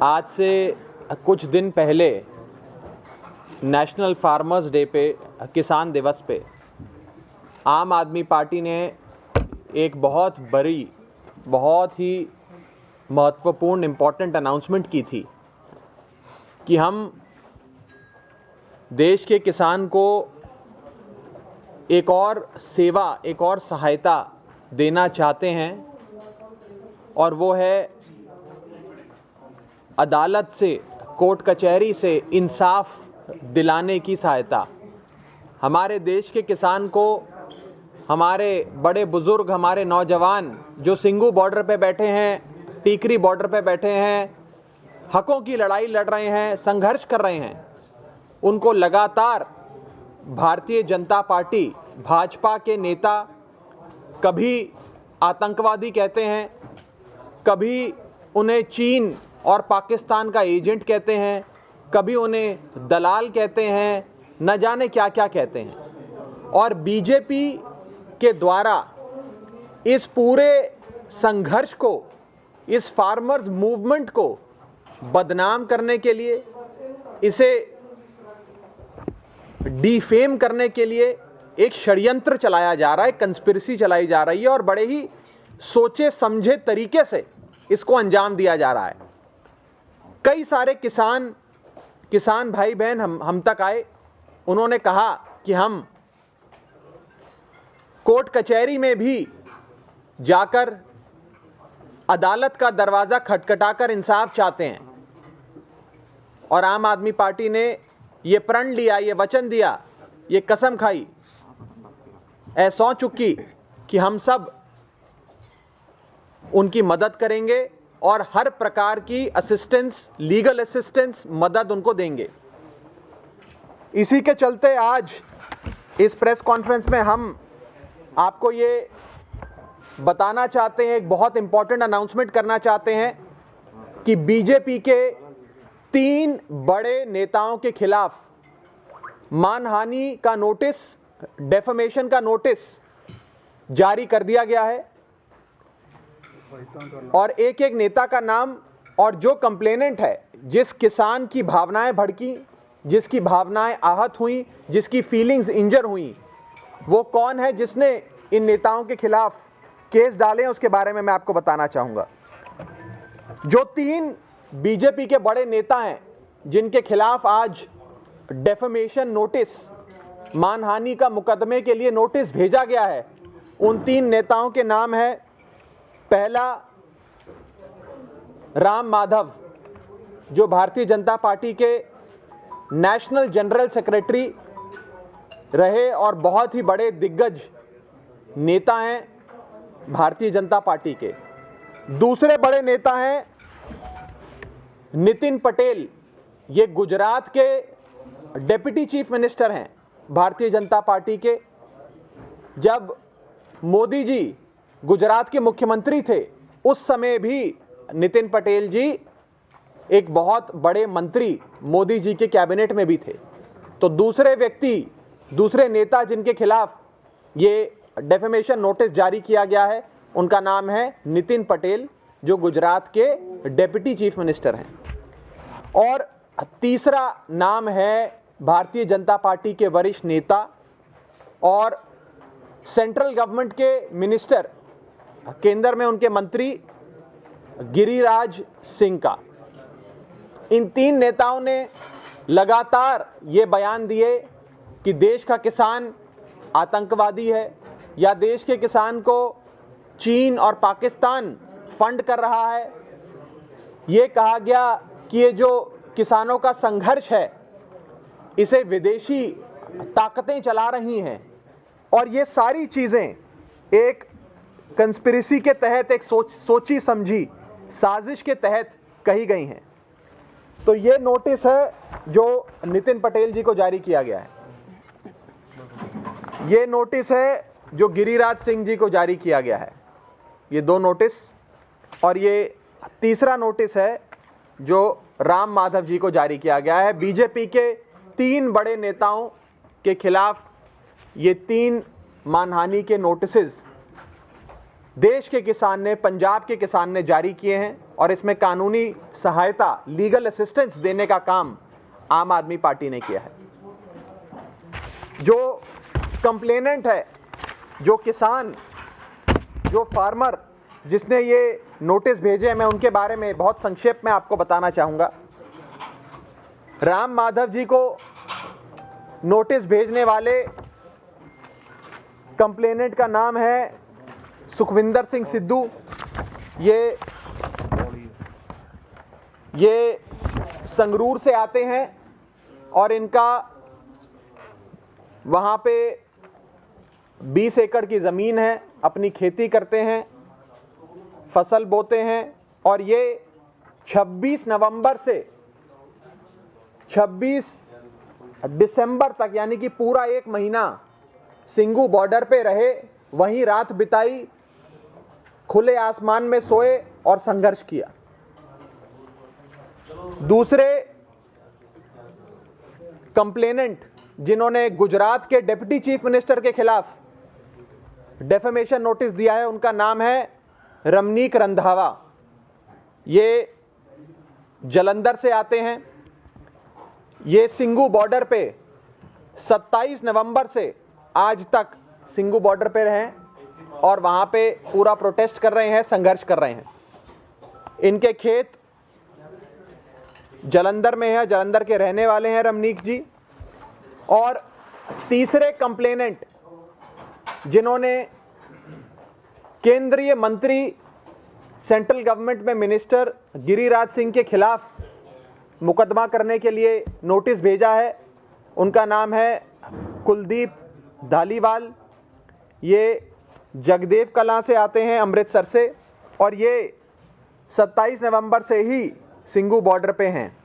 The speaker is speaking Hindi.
आज से कुछ दिन पहले नेशनल फार्मर्स डे पे, किसान दिवस पे, आम आदमी पार्टी ने एक बहुत बड़ी, बहुत ही महत्वपूर्ण इम्पॉर्टेंट अनाउंसमेंट की थी कि हम देश के किसान को एक और सेवा, एक और सहायता देना चाहते हैं, और वो है अदालत से, कोर्ट कचहरी से इंसाफ दिलाने की सहायता। हमारे देश के किसान को हमारे बड़े बुजुर्ग, हमारे नौजवान जो सिंगू बॉर्डर पे बैठे हैं, टीकरी बॉर्डर पे बैठे हैं, हकों की लड़ाई लड़ रहे हैं, संघर्ष कर रहे हैं, उनको लगातार भारतीय जनता पार्टी, भाजपा के नेता कभी आतंकवादी कहते हैं, कभी उन्हें चीन और पाकिस्तान का एजेंट कहते हैं, कभी उन्हें दलाल कहते हैं, न जाने क्या क्या कहते हैं। और बीजेपी के द्वारा इस पूरे संघर्ष को, इस फार्मर्स मूवमेंट को बदनाम करने के लिए, इसे डिफेम करने के लिए एक षड्यंत्र चलाया जा रहा है, कंस्पिरेसी चलाई जा रही है, और बड़े ही सोचे समझे तरीके से इसको अंजाम दिया जा रहा है। कई सारे किसान भाई बहन हम तक आए, उन्होंने कहा कि हम कोर्ट कचहरी में भी जाकर अदालत का दरवाज़ा खटखटाकर इंसाफ चाहते हैं। और आम आदमी पार्टी ने ये प्रण लिया, ये वचन दिया, ये कसम खाई, सौं चुकी कि हम सब उनकी मदद करेंगे और हर प्रकार की असिस्टेंस, लीगल असिस्टेंस, मदद उनको देंगे। इसी के चलते आज इस प्रेस कॉन्फ्रेंस में हम आपको ये बताना चाहते हैं, एक बहुत इंपॉर्टेंट अनाउंसमेंट करना चाहते हैं कि बीजेपी के 3 बड़े नेताओं के खिलाफ मानहानि का नोटिस, डेफेमेशन का नोटिस जारी कर दिया गया है, और एक एक नेता का नाम और जो कंप्लेनेंट है, जिस किसान की भावनाएं भड़की, जिसकी भावनाएं आहत हुई, जिसकी फीलिंग्स इंजर हुई, वो कौन है जिसने इन नेताओं के खिलाफ केस डाले हैं, उसके बारे में मैं आपको बताना चाहूंगा। जो 3 बीजेपी के बड़े नेता हैं जिनके खिलाफ आज डेफेमेशन नोटिस, मानहानि का मुकदमे के लिए नोटिस भेजा गया है, उन 3 नेताओं के नाम है, पहला राम माधव, जो भारतीय जनता पार्टी के नेशनल जनरल सेक्रेटरी रहे और बहुत ही बड़े दिग्गज नेता हैं भारतीय जनता पार्टी के। दूसरे बड़े नेता हैं नितिन पटेल, ये गुजरात के डिप्टी चीफ मिनिस्टर हैं भारतीय जनता पार्टी के। जब मोदी जी गुजरात के मुख्यमंत्री थे, उस समय भी नितिन पटेल जी एक बहुत बड़े मंत्री मोदी जी के कैबिनेट में भी थे। तो दूसरे व्यक्ति, दूसरे नेता जिनके खिलाफ ये डेफेमेशन नोटिस जारी किया गया है, उनका नाम है नितिन पटेल, जो गुजरात के डिप्टी चीफ मिनिस्टर हैं। और तीसरा नाम है भारतीय जनता पार्टी के वरिष्ठ नेता और सेंट्रल गवर्नमेंट के मिनिस्टर, केंद्र में उनके मंत्री गिरिराज सिंह का। इन 3 नेताओं ने लगातार ये बयान दिए कि देश का किसान आतंकवादी है, या देश के किसान को चीन और पाकिस्तान फंड कर रहा है। ये कहा गया कि ये जो किसानों का संघर्ष है, इसे विदेशी ताकतें चला रही हैं, और ये सारी चीज़ें एक कंस्पिरेसी के तहत, एक सोची समझी साजिश के तहत कही गई हैं। तो ये नोटिस है जो नितिन पटेल जी को जारी किया गया है। ये नोटिस है जो गिरिराज सिंह जी को जारी किया गया है, ये 2 नोटिस। और ये तीसरा नोटिस है जो राम माधव जी को जारी किया गया है। बीजेपी के 3 बड़े नेताओं के खिलाफ ये 3 मानहानि के नोटिसेस देश के किसान ने, पंजाब के किसान ने जारी किए हैं। और इसमें कानूनी सहायता, लीगल असिस्टेंस देने का काम आम आदमी पार्टी ने किया है। जो कंप्लेनेंट है, जो किसान, जो फार्मर जिसने ये नोटिस भेजे हैं, मैं उनके बारे में बहुत संक्षेप में आपको बताना चाहूँगा। राम माधव जी को नोटिस भेजने वाले कंप्लेनेंट का नाम है सुखविंदर सिंह सिद्धू। ये संगरूर से आते हैं और इनका वहाँ पे 20 एकड़ की ज़मीन है, अपनी खेती करते हैं, फसल बोते हैं और ये 26 नवंबर से 26 दिसंबर तक यानी कि पूरा एक महीना सिंगू बॉर्डर पे रहे, वहीं रात बिताई, खुले आसमान में सोए और संघर्ष किया। दूसरे कंप्लेनेंट जिन्होंने गुजरात के डिप्टी चीफ मिनिस्टर के खिलाफ डेफेमेशन नोटिस दिया है, उनका नाम है रमनीक रंधावा। ये जालंधर से आते हैं। ये सिंगू बॉर्डर पे 27 नवंबर से आज तक सिंगू बॉर्डर पे रहे और वहाँ पे पूरा प्रोटेस्ट कर रहे हैं, संघर्ष कर रहे हैं। इनके खेत जालंधर में है, जालंधर के रहने वाले हैं रमनीक जी। और तीसरे कंप्लेनेंट जिन्होंने केंद्रीय मंत्री, सेंट्रल गवर्नमेंट में मिनिस्टर गिरिराज सिंह के खिलाफ मुकदमा करने के लिए नोटिस भेजा है, उनका नाम है कुलदीप धालीवाल। ये जगदेव कलां से आते हैं, अमृतसर से, और ये 27 नवंबर से ही सिंगू बॉर्डर पे हैं।